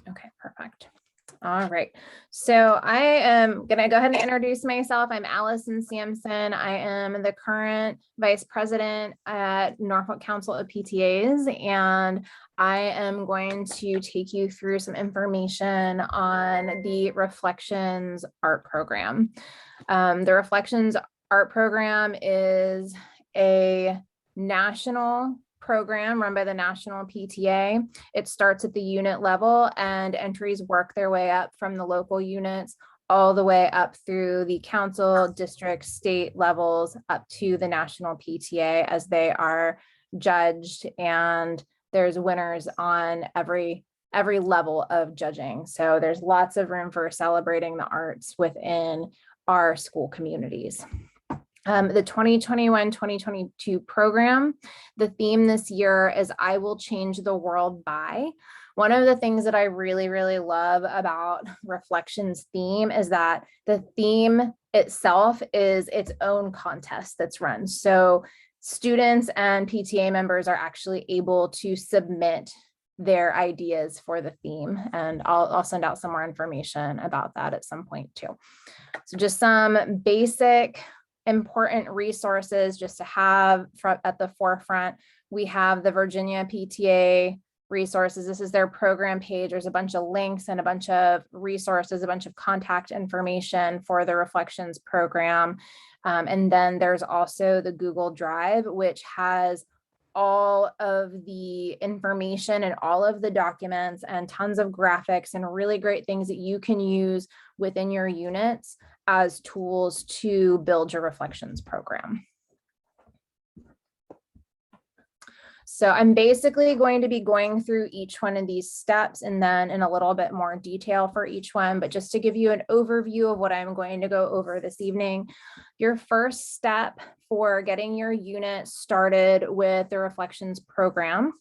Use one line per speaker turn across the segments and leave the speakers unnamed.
Okay, perfect. All right. So I am going to go ahead and introduce myself. I'm Allison Sampson. I am the current vice president at Norfolk Council of PTAs, and I am going to take you through some information on the Reflections art program. The Reflections art program is a national program run by the national PTA. It starts at the unit level, and entries work their way up from the local units all the way up through the council, district, state levels up to the national PTA as they are judged, and there's winners on every level of judging. So there's lots of room for celebrating the arts within our school communities. The 2021-2022 program, the theme this year is I Will Change the World By. One of the things that I really, really love about Reflections theme is that the theme itself is its own contest that's run. So students and PTA members are actually able to submit their ideas for the theme, and I'll send out some more information about that at some point too. So just some basic important resources just to have at the forefront. We have the Virginia PTA resources. This is their program page. There's a bunch of links and a bunch of resources, a bunch of contact information for the Reflections program. And then there's also the Google Drive, which has all of the information and all of the documents and tons of graphics and really great things that you can use within your units as tools to build your Reflections program. So I'm basically going to be going through each one of these steps and then in a little bit more detail for each one, but just to give you an overview of what I'm going to go over this evening. Your first step for getting your unit started with the Reflections program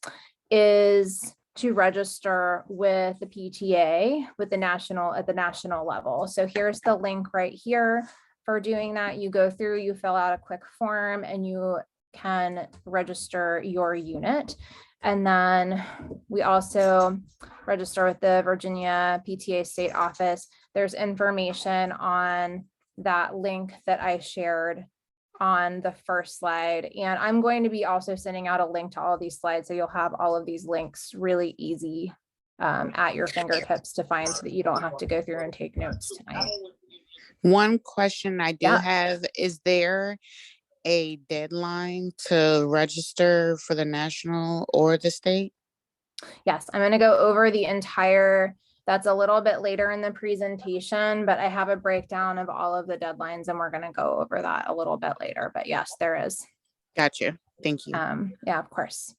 is to register with the PTA at the national level. So here's the link right here. For doing that, you go through, you fill out a quick form, and you can register your unit. And then we also register with the Virginia PTA state office. There's information on that link that I shared on the first slide. And I'm going to be also sending out a link to all of these slides, so you'll have all of these links really easy at your fingertips to find, so that you don't have to go through and take notes tonight.
One question I do have, is there a deadline to register for the national or the state?
Yes, I'm going to go over the entire, that's a little bit later in the presentation, but I have a breakdown of all of the deadlines, and we're going to go over that a little bit later. But yes, there is.
Gotcha. Thank you.
Yeah, of course.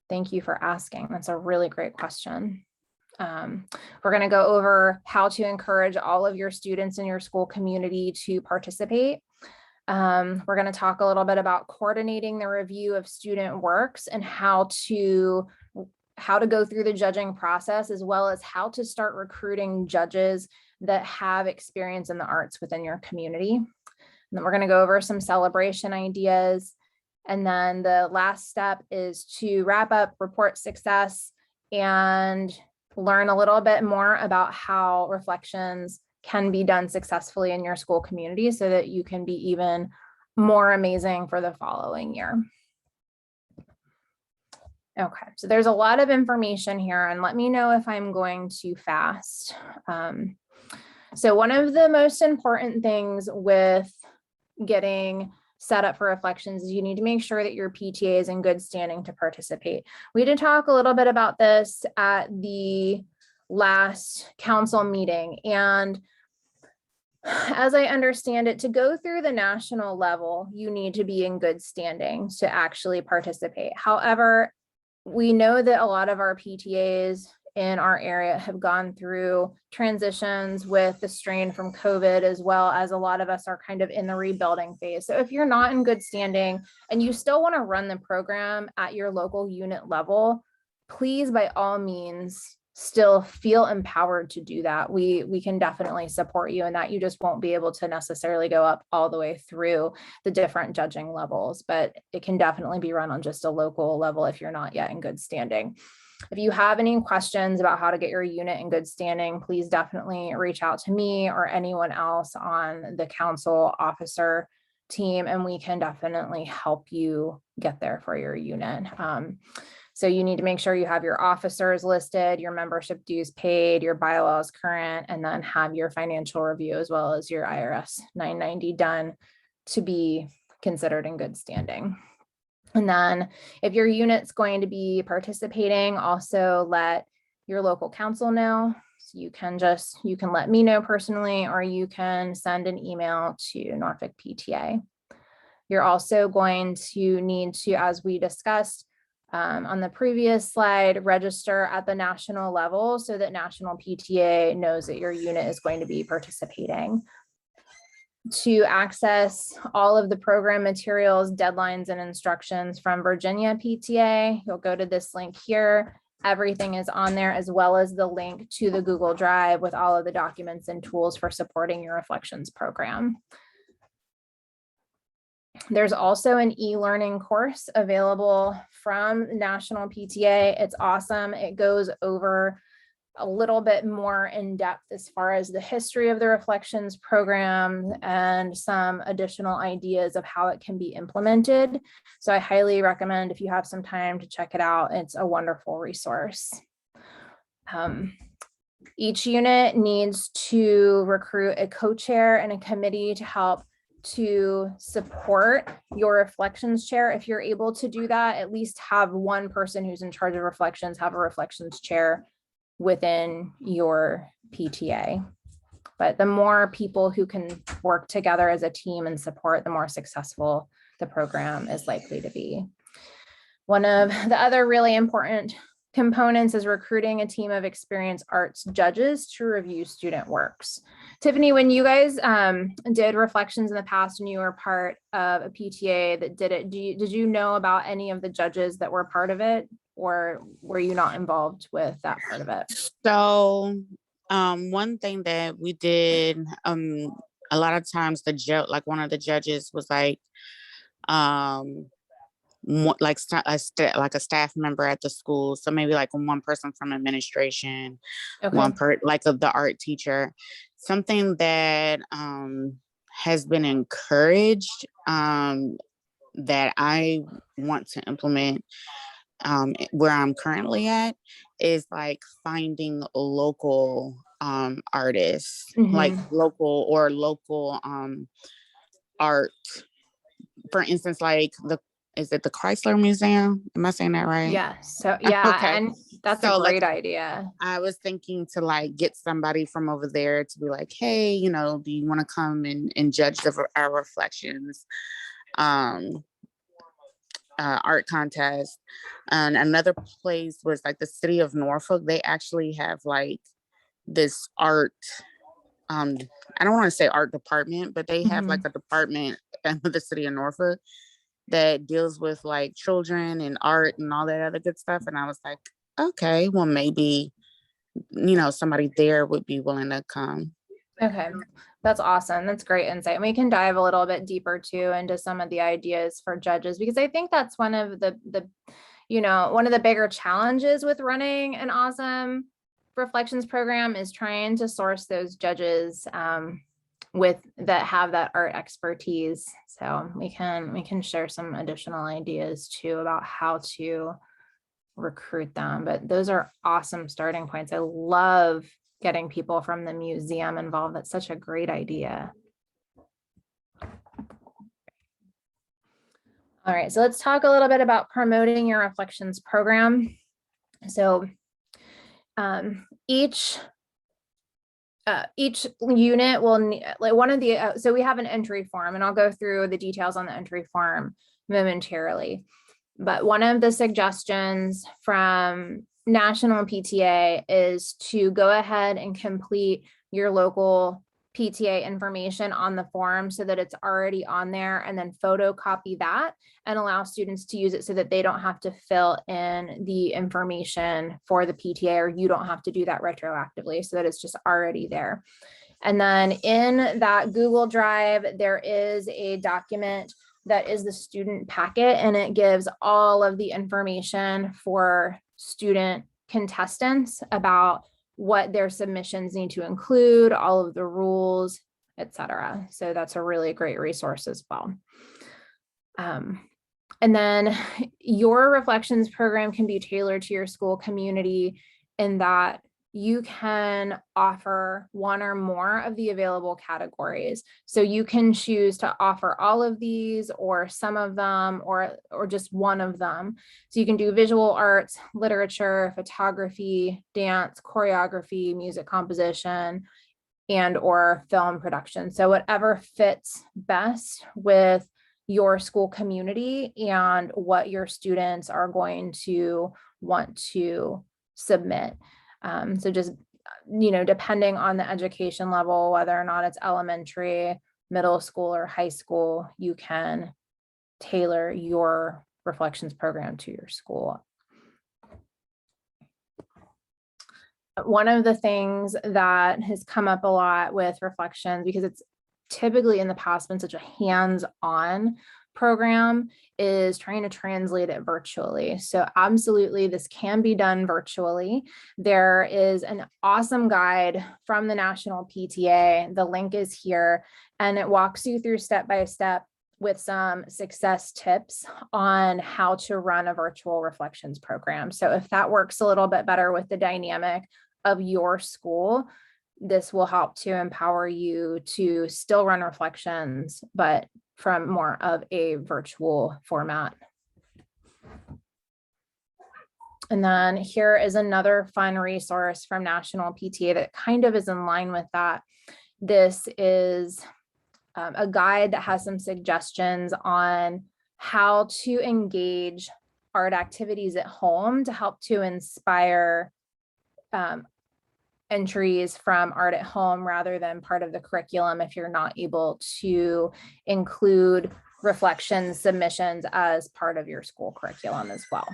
Thank you for asking. That's a really great question. We're going to go over how to encourage all of your students in your school community to participate. We're going to talk a little bit about coordinating the review of student works and how to go through the judging process, as well as how to start recruiting judges that have experience in the arts within your community. And then we're going to go over some celebration ideas. And then the last step is to wrap up, report success, and learn a little bit more about how Reflections can be done successfully in your school community, so that you can be even more amazing for the following year. Okay, so there's a lot of information here, and let me know if I'm going too fast. So one of the most important things with getting set up for Reflections is you need to make sure that your PTA is in good standing to participate. We did talk a little bit about this at the last council meeting, and as I understand it, to go through the national level, you need to be in good standing to actually participate. However, we know that a lot of our PTAs in our area have gone through transitions with the strain from COVID, as well as a lot of us are kind of in the rebuilding phase. So if you're not in good standing and you still want to run the program at your local unit level, please, by all means, still feel empowered to do that. We can definitely support you in that. You just won't be able to necessarily go up all the way through the different judging levels, but it can definitely be run on just a local level if you're not yet in good standing. if you have any questions about how to get your unit in good standing, please definitely reach out to me or anyone else on the council officer team, and we can definitely help you get there for your unit. So you need to make sure you have your officers listed, your membership dues paid, your bylaws current, and then have your financial review as well as your IRS 990 done to be considered in good standing. And then if your unit's going to be participating, also let your local council know. So you can let me know personally, or you can send an email to Norfolk PTA. You're also going to need to, as we discussed on the previous slide, register at the national level so that national PTA knows that your unit is going to be participating. To access all of the program materials, deadlines, and instructions from Virginia PTA, you'll go to this link here. Everything is on there, as well as the link to the Google Drive with all of the documents and tools for supporting your Reflections program. There's also an e-learning course available from National PTA. It's awesome. It goes over a little bit more in depth as far as the history of the Reflections program and some additional ideas of how it can be implemented. So I highly recommend, if you have some time, to check it out. It's a wonderful resource. Each unit needs to recruit a co-chair and a committee to help to support your Reflections chair. If you're able to do that, at least have one person who's in charge of Reflections, have a Reflections chair within your PTA. But the more people who can work together as a team and support, the more successful the program is likely to be. One of the other really important components is recruiting a team of experienced arts judges to review student works. Tiffany, when you guys did Reflections in the past and you were part of a PTA that did it, did you know about any of the judges that were part of it, or were you not involved with that part of it?
So one thing that we did, a lot of times one of the judges was like like a staff member at the school. So maybe like one person from administration,
Okay.
like the art teacher. Something that has been encouraged that I want to implement where I'm currently at is like finding local artists, like local art. For instance, like is it the Chrysler Museum? Am I saying that right?
Yeah. So yeah,
Okay.
and that's
So,
a great
like,
idea.
I was thinking to like get somebody from over there to be like, hey, you know, do you want to come and judge our Reflections art contest? And another place was like the city of Norfolk. They actually have like this art, I don't want to say art department, but they have like a department in the city of Norfolk that deals with like children and art and all that other good stuff. And I was like, okay, well, maybe, you know, somebody there would be willing to come.
Okay, that's awesome. That's great insight. And we can dive a little bit deeper too into some of the ideas for judges, because I think that's one of the one of the bigger challenges with running an awesome Reflections program is trying to source those judges that have that art expertise. So we can share some additional ideas too about how to recruit them, but those are awesome starting points. I love getting people from the museum involved. That's such a great idea. All right, so let's talk a little bit about promoting your Reflections program. So each unit will need, like one of the, so we have an entry form, and I'll go through the details on the entry form momentarily. But one of the suggestions from National PTA is to go ahead and complete your local PTA information on the form so that it's already on there, and then photocopy that and allow students to use it so that they don't have to fill in the information for the PTA, or you don't have to do that retroactively, so that it's just already there. And then in that Google Drive, there is a document that is the student packet, and it gives all of the information for student contestants about what their submissions need to include, all of the rules, etc. So that's a really great resource as well. And then your reflections program can be tailored to your school community in that you can offer one or more of the available categories. So you can choose to offer all of these or some of them or just one of them. So you can do visual arts, literature, photography, dance, choreography, music composition, and or film production. So whatever fits best with your school community and what your students are going to want to submit. So just, depending on the education level, whether or not it's elementary, middle school, or high school, you can tailor your reflections program to your school. One of the things that has come up a lot with reflections, because it's typically in the past been such a hands-on program, is trying to translate it virtually. So absolutely, this can be done virtually. There is an awesome guide from the National PTA. The link is here, and it walks you through step by step with some success tips on how to run a virtual reflections program. So if that works a little bit better with the dynamic of your school, this will help to empower you to still run reflections, but from more of a virtual format. And then here is another fun resource from National PTA that kind of is in line with that. This is a guide that has some suggestions on how to engage art activities at home to help to inspire entries from art at home rather than part of the curriculum if you're not able to include reflection submissions as part of your school curriculum as well.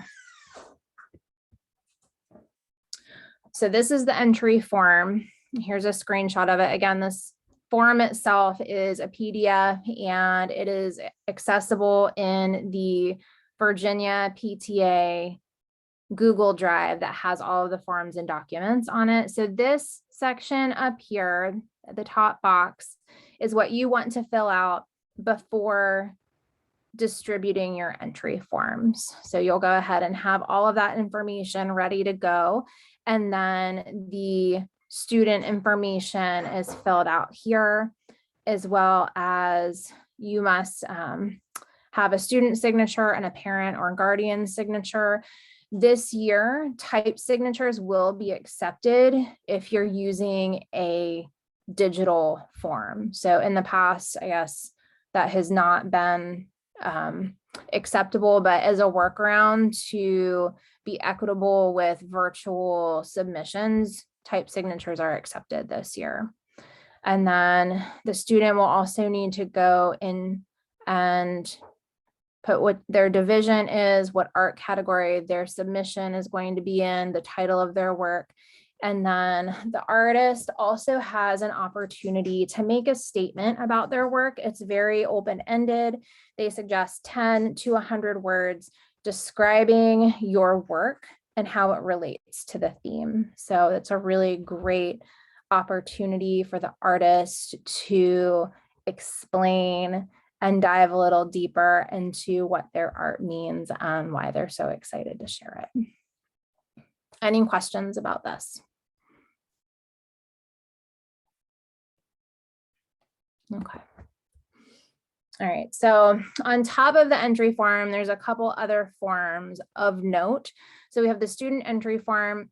So this is the entry form. Here's a screenshot of it. Again, this form itself is a PDF and it is accessible in the Virginia PTA Google Drive that has all of the forms and documents on it. So this section up here at the top box is what you want to fill out before distributing your entry forms. So you'll go ahead and have all of that information ready to go. And then the student information is filled out here, as well as you must have a student signature and a parent or guardian signature. This year, type signatures will be accepted if you're using a digital form. So in the past, I guess that has not been acceptable, but as a workaround to be equitable with virtual submissions, type signatures are accepted this year. And then the student will also need to go in and put what their division is, what art category their submission is going to be in, the title of their work. And then the artist also has an opportunity to make a statement about their work. It's very open-ended. They suggest 10 to 100 words describing your work and how it relates to the theme. So it's a really great opportunity for the artist to explain and dive a little deeper into what their art means and why they're so excited to share it. Any questions about this? Okay. All right, so on top of the entry form, there's a couple other forms of note. So we have the student entry form,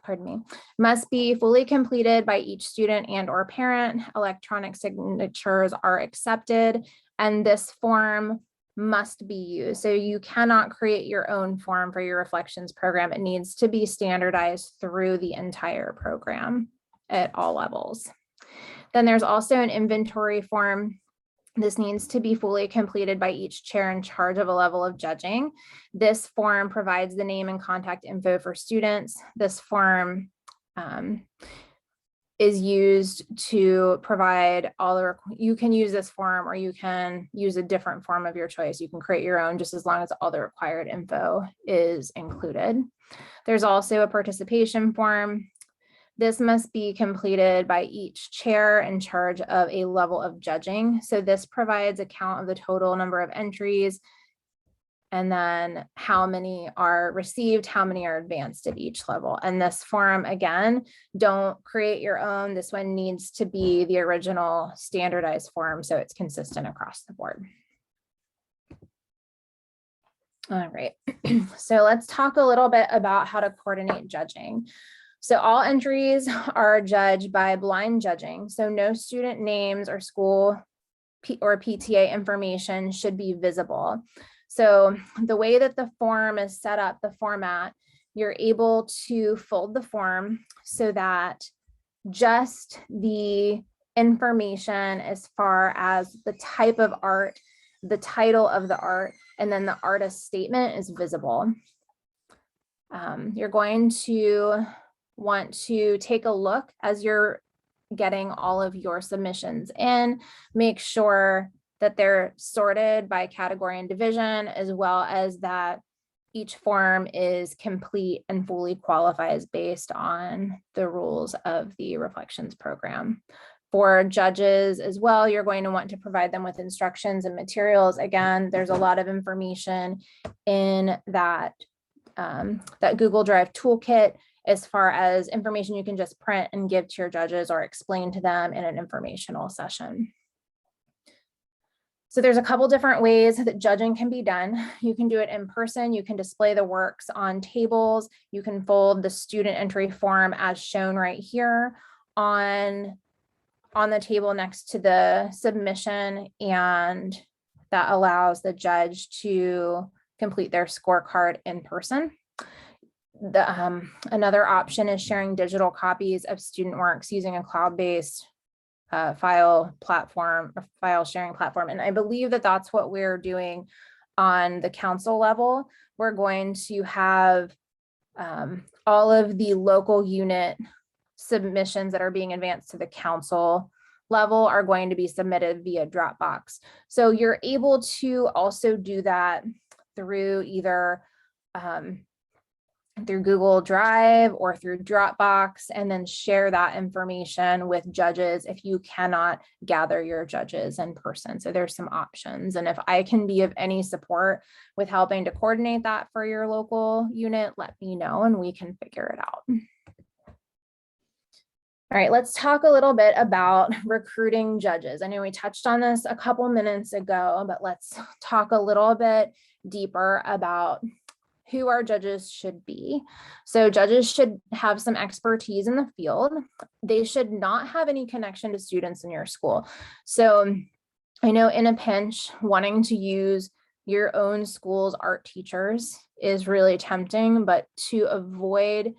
pardon me, must be fully completed by each student and or parent. Electronic signatures are accepted, and this form must be used. So you cannot create your own form for your reflections program. It needs to be standardized through the entire program at all levels. Then there's also an inventory form. This needs to be fully completed by each chair in charge of a level of judging. This form provides the name and contact info for students. This form is used to provide all the, you can use this form or you can use a different form of your choice. You can create your own just as long as all the required info is included. There's also a participation form. This must be completed by each chair in charge of a level of judging. So this provides a count of the total number of entries and then how many are received, how many are advanced at each level. And this form, again, don't create your own. This one needs to be the original standardized form so it's consistent across the board. All right, so let's talk a little bit about how to coordinate judging. So all entries are judged by blind judging. So no student names or school or PTA information should be visible. So the way that the form is set up, the format, you're able to fold the form so that just the information as far as the type of art, the title of the art, and then the artist statement is visible. You're going to want to take a look as you're getting all of your submissions in, make sure that they're sorted by category and division, as well as that each form is complete and fully qualifies based on the rules of the Reflections program. For judges as well, you're going to want to provide them with instructions and materials. Again, there's a lot of information in that, that Google Drive toolkit as far as information you can just print and give to your judges or explain to them in an informational session. So there's a couple different ways that judging can be done. You can do it in person. You can display the works on tables. You can fold the student entry form as shown right here on the table next to the submission, and that allows the judge to complete their scorecard in person. Another option is sharing digital copies of student works using a cloud-based file sharing platform. And I believe that that's what we're doing on the council level. We're going to have all of the local unit submissions that are being advanced to the council level are going to be submitted via Dropbox. So you're able to also do that through either through Google Drive or through Dropbox, and then share that information with judges if you cannot gather your judges in person. So there's some options. And if I can be of any support with helping to coordinate that for your local unit, let me know and we can figure it out. All right, let's talk a little bit about recruiting judges. I know we touched on this a couple minutes ago, but let's talk a little bit deeper about who our judges should be. So judges should have some expertise in the field. They should not have any connection to students in your school. So I know in a pinch, wanting to use your own school's art teachers is really tempting, but to avoid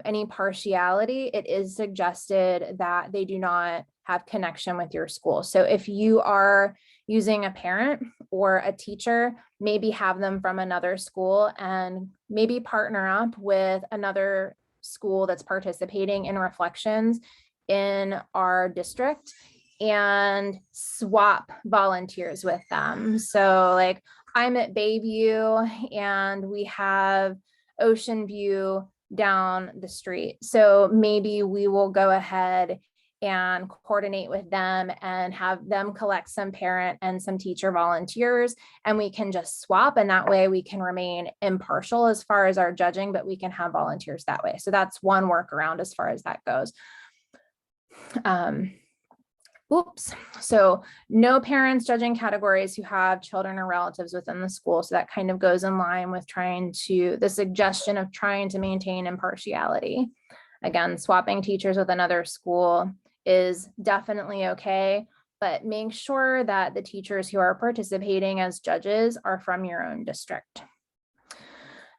any partiality, it is suggested that they do not have connection with your school. So if you are using a parent or a teacher, maybe have them from another school and maybe partner up with another school that's participating in Reflections in our district and swap volunteers with them. So like I'm at Bayview and we have Ocean View down the street. So maybe we will go ahead and coordinate with them and have them collect some parent and some teacher volunteers, and we can just swap, and that way we can remain impartial as far as our judging, but we can have volunteers that way. So that's one workaround as far as that goes. So no parents judging categories who have children or relatives within the school. So that kind of goes in line with the suggestion of trying to maintain impartiality. Again, swapping teachers with another school is definitely okay, but make sure that the teachers who are participating as judges are from your own district.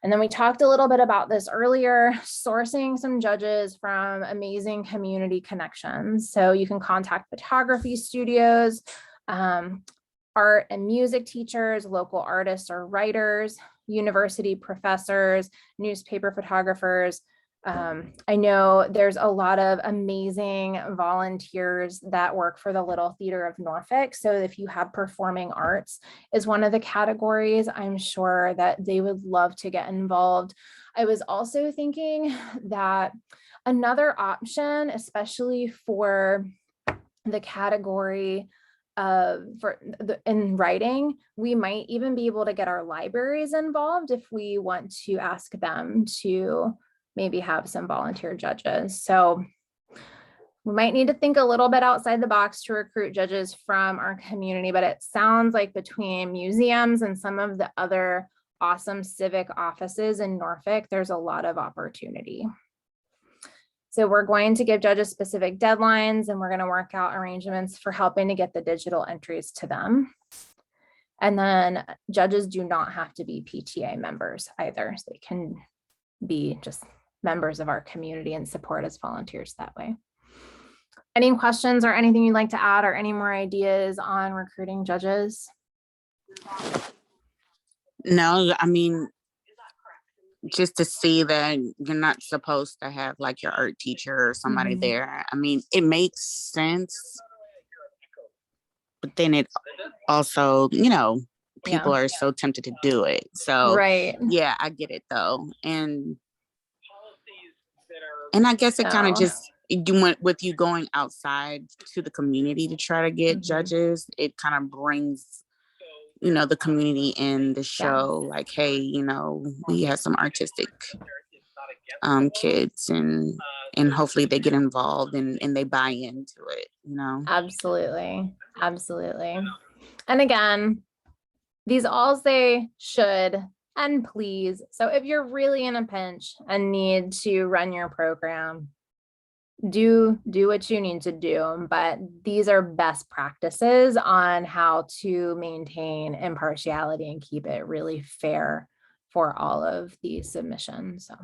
And then we talked a little bit about this earlier, sourcing some judges from amazing community connections. So you can contact photography studios, art and music teachers, local artists or writers, university professors, newspaper photographers, I know there's a lot of amazing volunteers that work for the Little Theater of Norfolk. So if you have performing arts is one of the categories, I'm sure that they would love to get involved. I was also thinking that another option, especially for the category in writing, we might even be able to get our libraries involved if we want to ask them to maybe have some volunteer judges. So we might need to think a little bit outside the box to recruit judges from our community, but it sounds like between museums and some of the other awesome civic offices in Norfolk, there's a lot of opportunity. So we're going to give judges specific deadlines, and we're going to work out arrangements for helping to get the digital entries to them. And then judges do not have to be PTA members either. So they can be just members of our community and support as volunteers that way. Any questions or anything you'd like to add, or any more ideas on recruiting judges?
No, I mean, just to see that you're not supposed to have like your art teacher or somebody there. I mean, it makes sense, but then it also, you know, people are so tempted to do it. So
right.
Yeah, I get it though. And I guess it kind of just, you went with you going outside to the community to try to get judges, it kind of brings, you know, the community in the show, like, hey, you know, we have some artistic kids, and hopefully they get involved and they buy into it, you know.
Absolutely. And again, these all say should and please. So if you're really in a pinch and need to run your program, do what you need to do, but these are best practices on how to maintain impartiality and keep it really fair for all of these submissions. So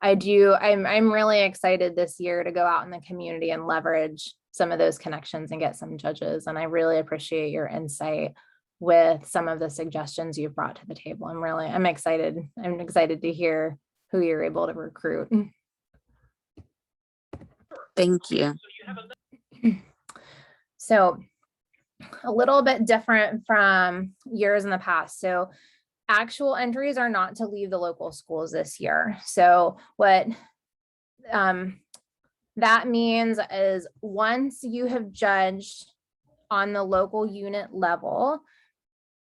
I'm really excited this year to go out in the community and leverage some of those connections and get some judges. And I really appreciate your insight with some of the suggestions you've brought to the table. I'm excited. I'm excited to hear who you're able to recruit.
Thank you.
So a little bit different from years in the past. So actual entries are not to leave the local schools this year. So what that means is once you have judged on the local unit level,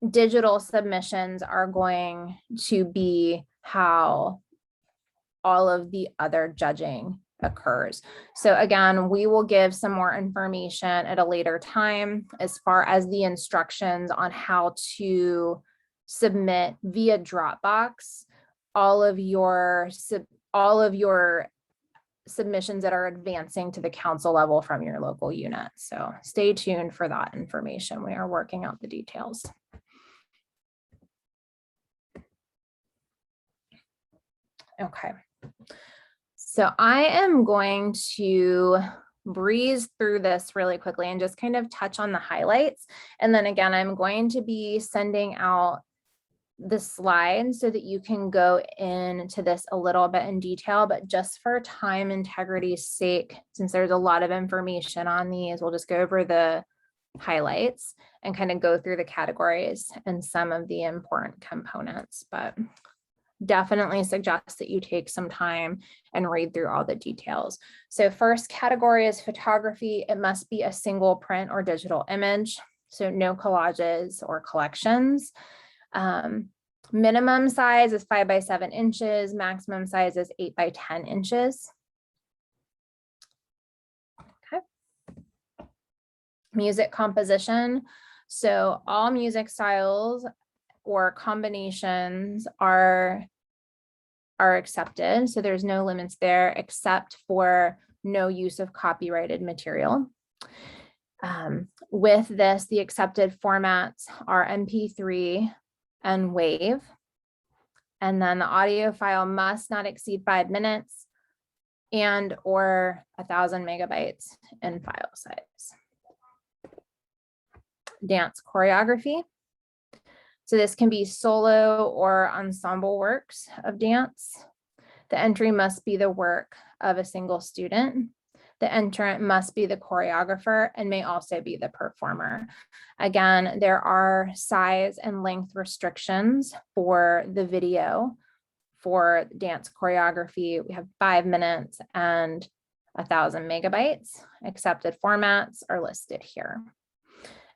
digital submissions are going to be how all of the other judging occurs. So again, we will give some more information at a later time as far as the instructions on how to submit via Dropbox all of your submissions that are advancing to the council level from your local unit. So stay tuned for that information. We are working out the details. Okay. So I am going to breeze through this really quickly and just kind of touch on the highlights. And then again, I'm going to be sending out the slides so that you can go into this a little bit in detail, but just for time integrity's sake, since there's a lot of information on these, we'll just go over the highlights and kind of go through the categories and some of the important components, but definitely suggest that you take some time and read through all the details. So first category is photography. It must be a single print or digital image. So no collages or collections. Minimum size is 5 by 7 inches. Maximum size is 8 by 10 inches. Okay. Music composition. So all music styles or combinations are accepted. So there's no limits there except for no use of copyrighted material. With this, the accepted formats are MP3 and WAV. And then the audio file must not exceed 5 minutes and or 1,000 megabytes in file size. Dance choreography. So this can be solo or ensemble works of dance. The entry must be the work of a single student. The entrant must be the choreographer and may also be the performer. Again, there are size and length restrictions for the video. For dance choreography, we have 5 minutes and 1,000 megabytes. Accepted formats are listed here.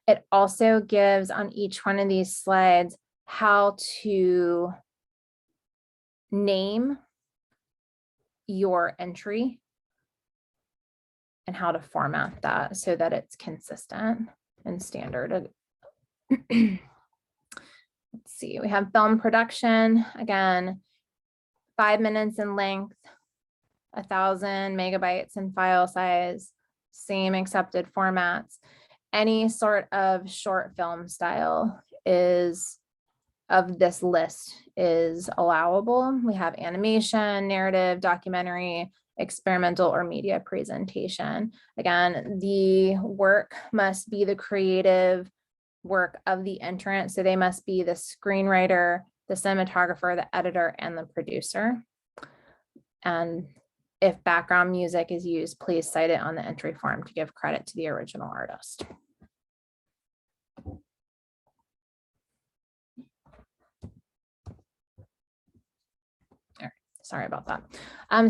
It also gives on each one of these slides how to name your entry and how to format that so that it's consistent and standard. Let's see, we have film production, again, 5 minutes in length, 1,000 megabytes in file size, same accepted formats. Any sort of short film style of this list is allowable. We have animation, narrative, documentary, experimental, or media presentation. Again, the work must be the creative work of the entrant. So they must be the screenwriter, the cinematographer, the editor, and the producer. And if background music is used, please cite it on the entry form to give credit to the original artist. Sorry about that.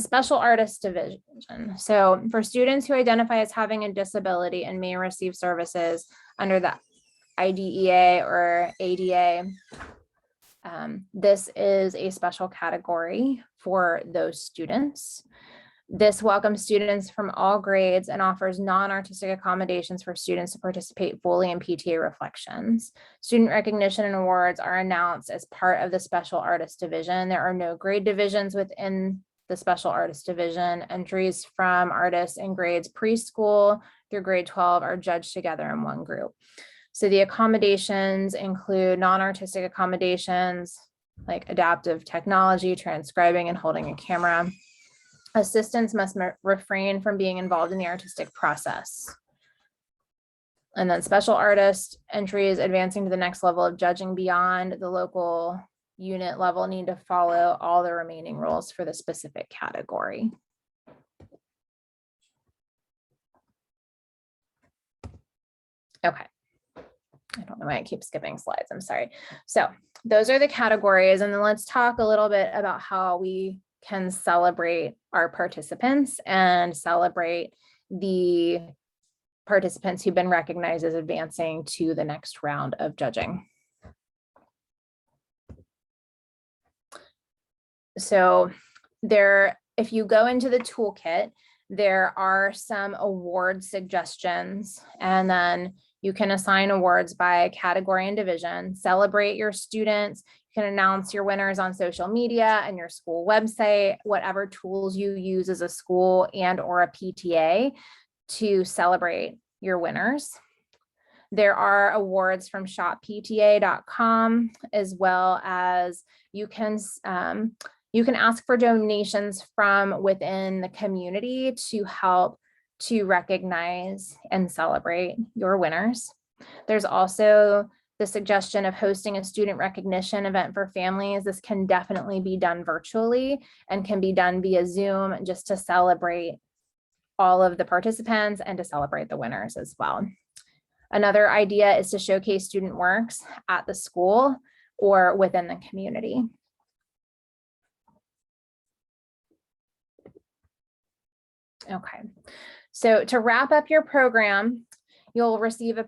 Special artist division. So for students who identify as having a disability and may receive services under the IDEA or ADA, this is a special category for those students. This welcomes students from all grades and offers non-artistic accommodations for students to participate fully in PTA Reflections. Student recognition and awards are announced as part of the Special Artist Division. There are no grade divisions within the Special Artist Division. Entries from artists in grades preschool through grade 12 are judged together in one group. So the accommodations include non-artistic accommodations like adaptive technology, transcribing, and holding a camera. Assistants must refrain from being involved in the artistic process. And then special artist entries advancing to the next level of judging beyond the local unit level need to follow all the remaining rules for the specific category. Okay. I don't know why I keep skipping slides. I'm sorry. So those are the categories. And then let's talk a little bit about how we can celebrate our participants and celebrate the participants who've been recognized as advancing to the next round of judging. So if you go into the toolkit, there are some award suggestions, and then you can assign awards by category and division, celebrate your students. You can announce your winners on social media and your school website, whatever tools you use as a school and or a PTA to celebrate your winners. There are awards from shoppta.com, as well as you can ask for donations from within the community to help to recognize and celebrate your winners. There's also the suggestion of hosting a student recognition event for families. This can definitely be done virtually and can be done via Zoom just to celebrate all of the participants and to celebrate the winners as well. Another idea is to showcase student works at the school or within the community. Okay, so to wrap up your program, you'll receive a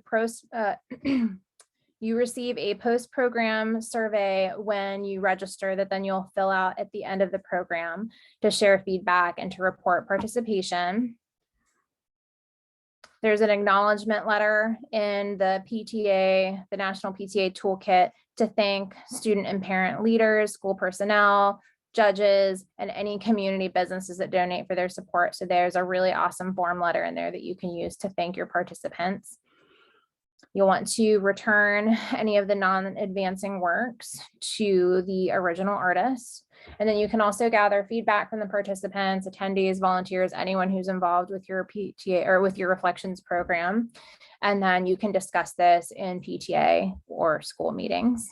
post-program survey when you register that then you'll fill out at the end of the program to share feedback and to report participation. There's an acknowledgement letter in the PTA, the National PTA Toolkit, to thank student and parent leaders, school personnel, judges, and any community businesses that donate for their support. So there's a really awesome form letter in there that you can use to thank your participants. You'll want to return any of the non-advancing works to the original artist. And then you can also gather feedback from the participants, attendees, volunteers, anyone who's involved with your PTA or with your reflections program. And then you can discuss this in PTA or school meetings.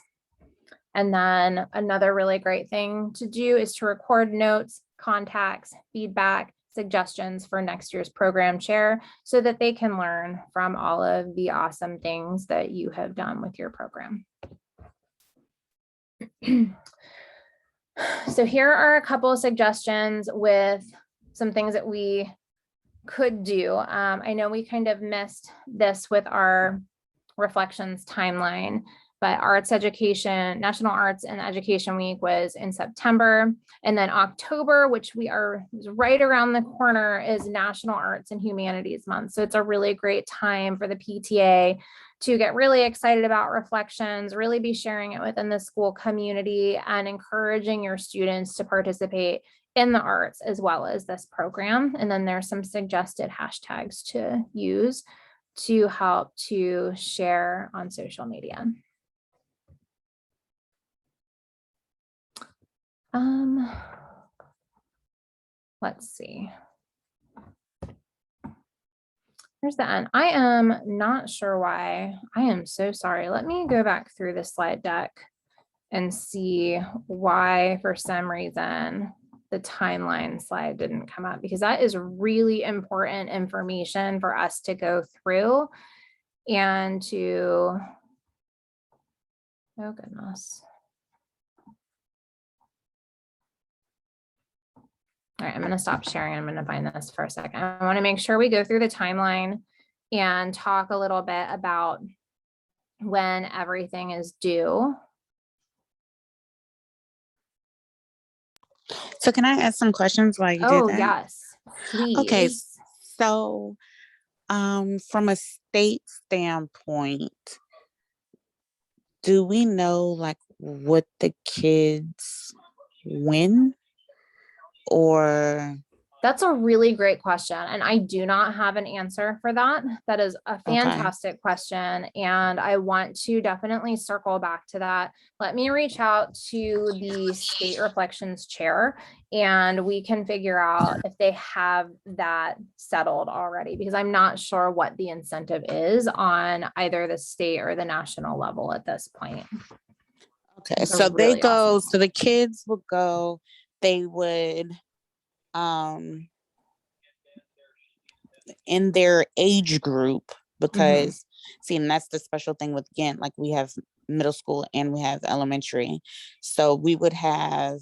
And then another really great thing to do is to record notes contacts, feedback, suggestions for next year's program chair so that they can learn from all of the awesome things that you have done with your program. So here are a couple of suggestions with some things that we could do. I know we kind of missed this with our reflections timeline, but arts education, National Arts and Education Week was in September. And then October, which we are right around the corner, is National Arts and Humanities Month. So it's a really great time for the PTA to get really excited about reflections, really be sharing it within the school community and encouraging your students to participate in the arts as well as this program. And then there's some suggested hashtags to use to help to share on social media. Let's see. Here's the end. I am not sure why. I am so sorry. Let me go back through the slide deck and see why, for some reason, the timeline slide didn't come up, because that is really important information for us to go through and to, oh goodness. All right, I'm going to stop sharing. I'm going to find this for a second. I want to make sure we go through the timeline and talk a little bit about when everything is due.
So can I ask some questions while you do that?
Yes, please.
Okay, so from a state standpoint, do we know like what the kids win? Or
that's a really great question. And I do not have an answer for that. That is a fantastic question. And I want to definitely circle back to that. Let me reach out to the state reflections chair and we can figure out if they have that settled already, because I'm not sure what the incentive is on either the state or the national level at this point.
Okay, so really they go, awesome. So the kids would go, they would in their age group, because see, and that's the special thing with, again, like we have middle school and we have elementary, so we would have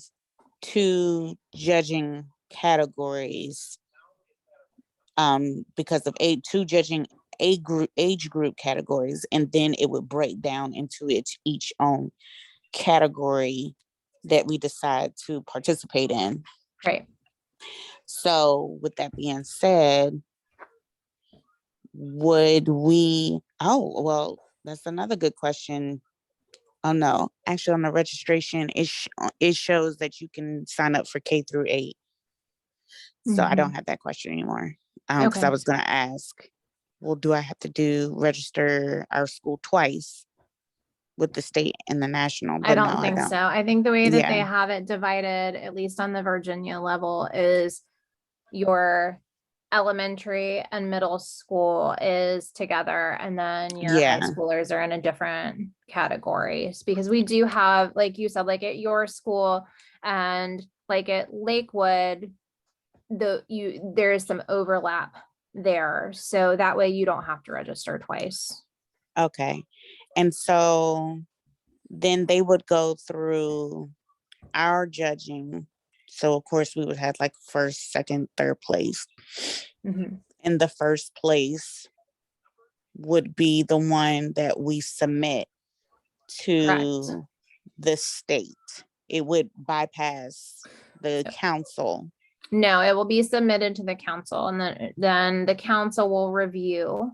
2 judging categories because of 2 judging age group categories, and then it would break down into each own category that we decide to participate in.
Right.
So with that being said, would we, well, that's another good question. Oh no, actually on the registration, it shows that you can sign up for K through 8. So I don't have that question anymore. Because I was going to ask, well, do I have to register our school twice with the state and the national? But
I don't think so. I think the way that they have it divided, at least on the Virginia level, is your elementary and middle school is together, and then your high schoolers are in a different categories, because we do have, like you said, like at your school and like at Lakewood, there is some overlap there, so that way you don't have to register twice.
Okay. And so then they would go through our judging. So of course we would have like first, second, third place. And the first place would be the one that we submit to the state. It would bypass the council.
No, it will be submitted to the council, and then the council will review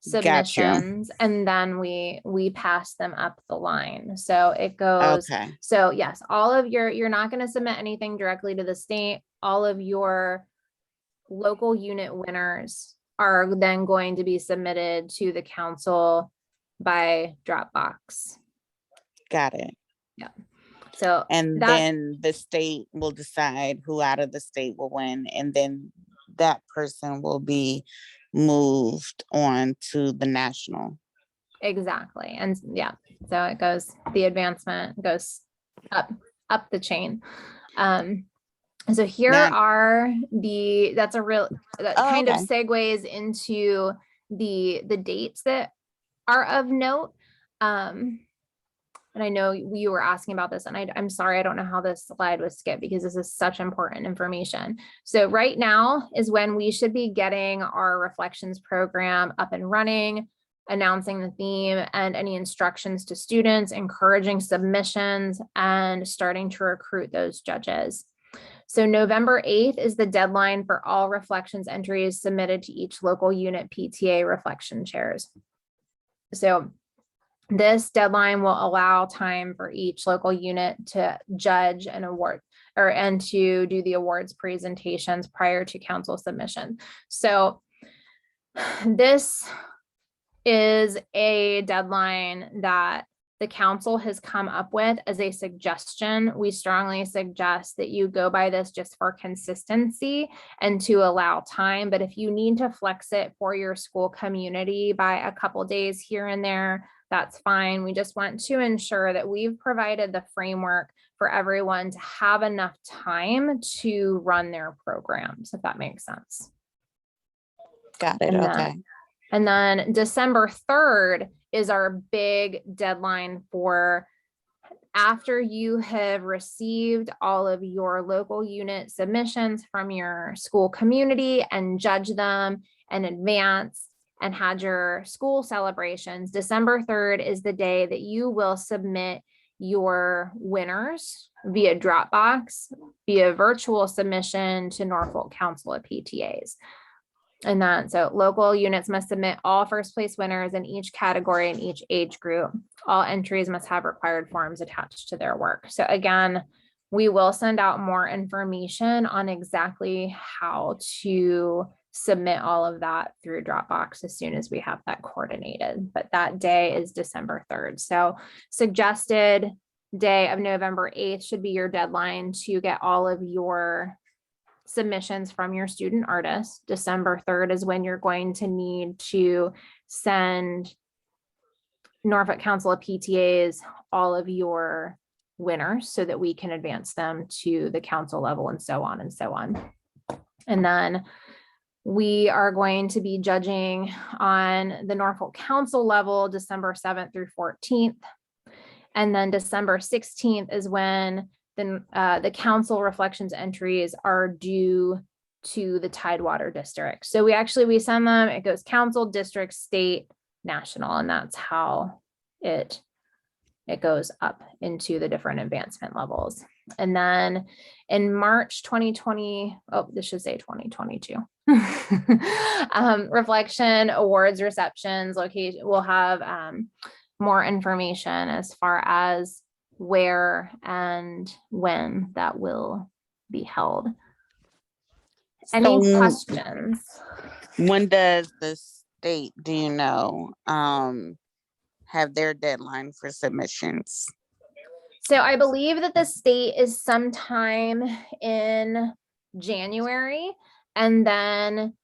submissions, and then we pass them up the line. So it goes, so yes, all of you're not going to submit anything directly to the state. All of your local unit winners are then going to be submitted to the council by Dropbox.
Got it.
Yeah. So,
and then the state will decide who out of the state will win, and then that person will be moved on to the national.
Exactly. And yeah, so it goes, the advancement goes up the chain. So here
Now,
are that
oh,
kind of
okay.
segues into the dates that are of note. And I know you were asking about this, and I'm sorry, I don't know how this slide was skipped because this is such important information. So right now is when we should be getting our reflections program up and running, announcing the theme and any instructions to students, encouraging submissions, and starting to recruit those judges. So November 8th is the deadline for all reflections entries submitted to each local unit PTA reflection chairs. So this deadline will allow time for each local unit to judge and award and to do the awards presentations prior to council submission. So this is a deadline that the council has come up with as a suggestion. We strongly suggest that you go by this just for consistency and to allow time. But if you need to flex it for your school community by a couple days here and there, that's fine. We just want to ensure that we've provided the framework for everyone to have enough time to run their programs, if that makes sense.
Got it. Okay.
And then December 3rd is our big deadline for after you have received all of your local unit submissions from your school community and judge them in advance and had your school celebrations. December 3rd is the day that you will submit your winners via Dropbox, via virtual submission to Norfolk Council of PTAs. And then, so local units must submit all first place winners in each category and each age group. All entries must have required forms attached to their work. So again, we will send out more information on exactly how to submit all of that through Dropbox as soon as we have that coordinated. But that day is December 3rd. So suggested day of November 8th should be your deadline to get all of your submissions from your student artists. December 3rd is when you're going to need to send Norfolk Council of PTAs all of your winners so that we can advance them to the council level and so on and so on. And then we are going to be judging on the Norfolk Council level December 7th through 14th. And then December 16th is when the council reflections entries are due to the Tidewater district. So we send them, it goes council, district, state, national, and that's how it goes up into the different advancement levels. And then in March 2020, this should say 2022. Reflection awards receptions location, we'll have more information as far as where and when that will be held. Any questions?
When does the state, do you know, have their deadline for submissions?
So I believe that the state is sometime in January, and then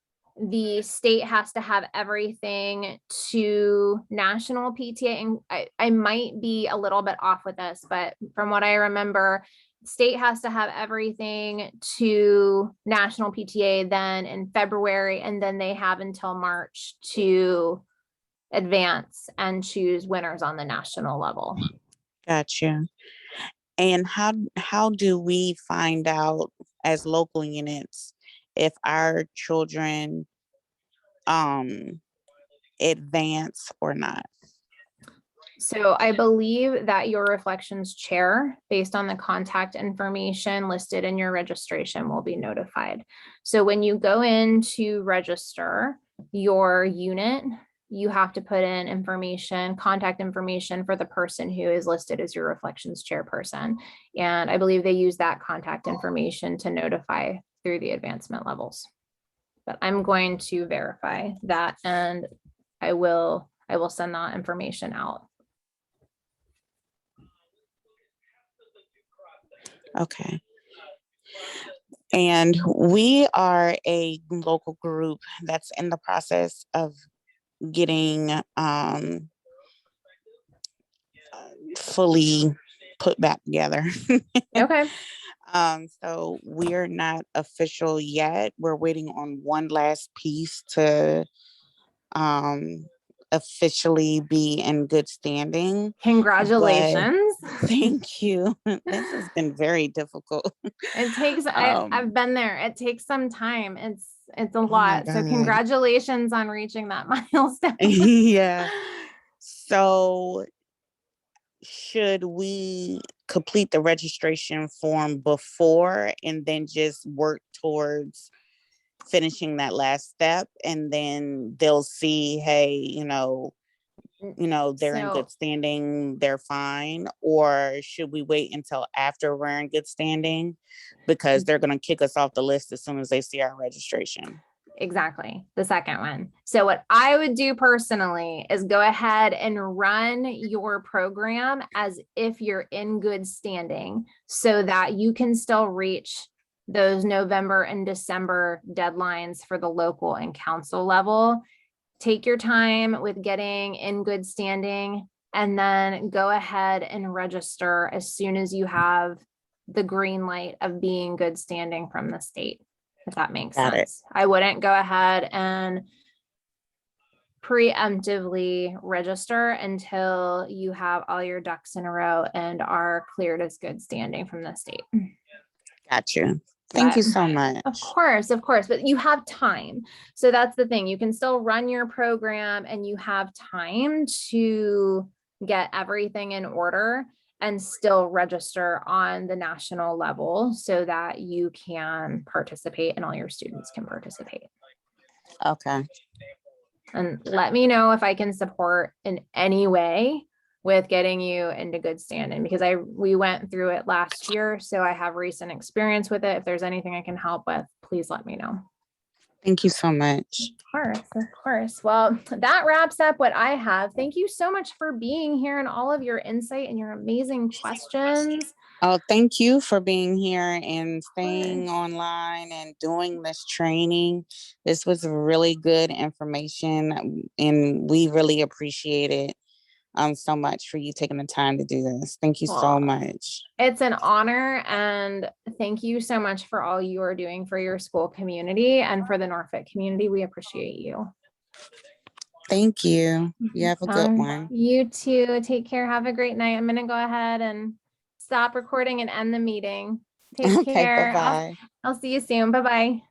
the state has to have everything to national PTA. And I might be a little bit off with this, but from what I remember, state has to have everything to national PTA then in February, and then they have until March to advance and choose winners on the national level.
Gotcha. And how do we find out as local units if our children advance or not?
So I believe that your reflections chair, based on the contact information listed in your registration, will be notified. So when you go in to register your unit, you have to put in information, contact information for the person who is listed as your reflections chairperson. And I believe they use that contact information to notify through the advancement levels. But I'm going to verify that, and I will send that information out.
Okay. And we are a local group that's in the process of getting fully put back together.
Okay.
So we're not official yet. We're waiting on one last piece to um officially be in good standing. But
Congratulations.
thank you. This has been very difficult.
It takes,
Um,
I've been there. It takes some time. It's a
oh my
lot. So
God.
congratulations on reaching that milestone.
Yeah. So should we complete the registration form before and then just work towards finishing that last step, and then they'll see, hey, they're in good
So
standing, they're fine? Or should we wait until after we're in good standing, because they're going to kick us off the list as soon as they see our registration?
exactly, the second one. So what I would do personally is go ahead and run your program as if you're in good standing so that you can still reach those November and December deadlines for the local and council level. Take your time with getting in good standing and then go ahead and register as soon as you have the green light of being good standing from the state, if that makes
Got it.
sense. I wouldn't go ahead and preemptively register until you have all your ducks in a row and are cleared as good standing from the state.
Got you. Thank you so much.
Of course, but you have time. So that's the thing. You can still run your program and you have time to get everything in order and still register on the national level so that you can participate and all your students can participate.
Okay.
And let me know if I can support in any way with getting you into good standing, because we went through it last year, so I have recent experience with it. If there's anything I can help with, please let me know.
Thank you so much.
Of course. Well, that wraps up what I have. Thank you so much for being here and all of your insight and your amazing questions.
Oh, thank you for being here and staying online and doing this training. This was really good information, and we really appreciate it so much for you taking the time to do this. Thank you so
Well,
much.
it's an honor, and thank you so much for all you are doing for your school community and for the Norfolk community. We appreciate you.
Thank you. You have a good one.
You too. Take care. Have a great night. I'm going to go ahead and stop recording and end the meeting. Take
Okay,
care.
bye-bye.
I'll see you soon. Bye-bye.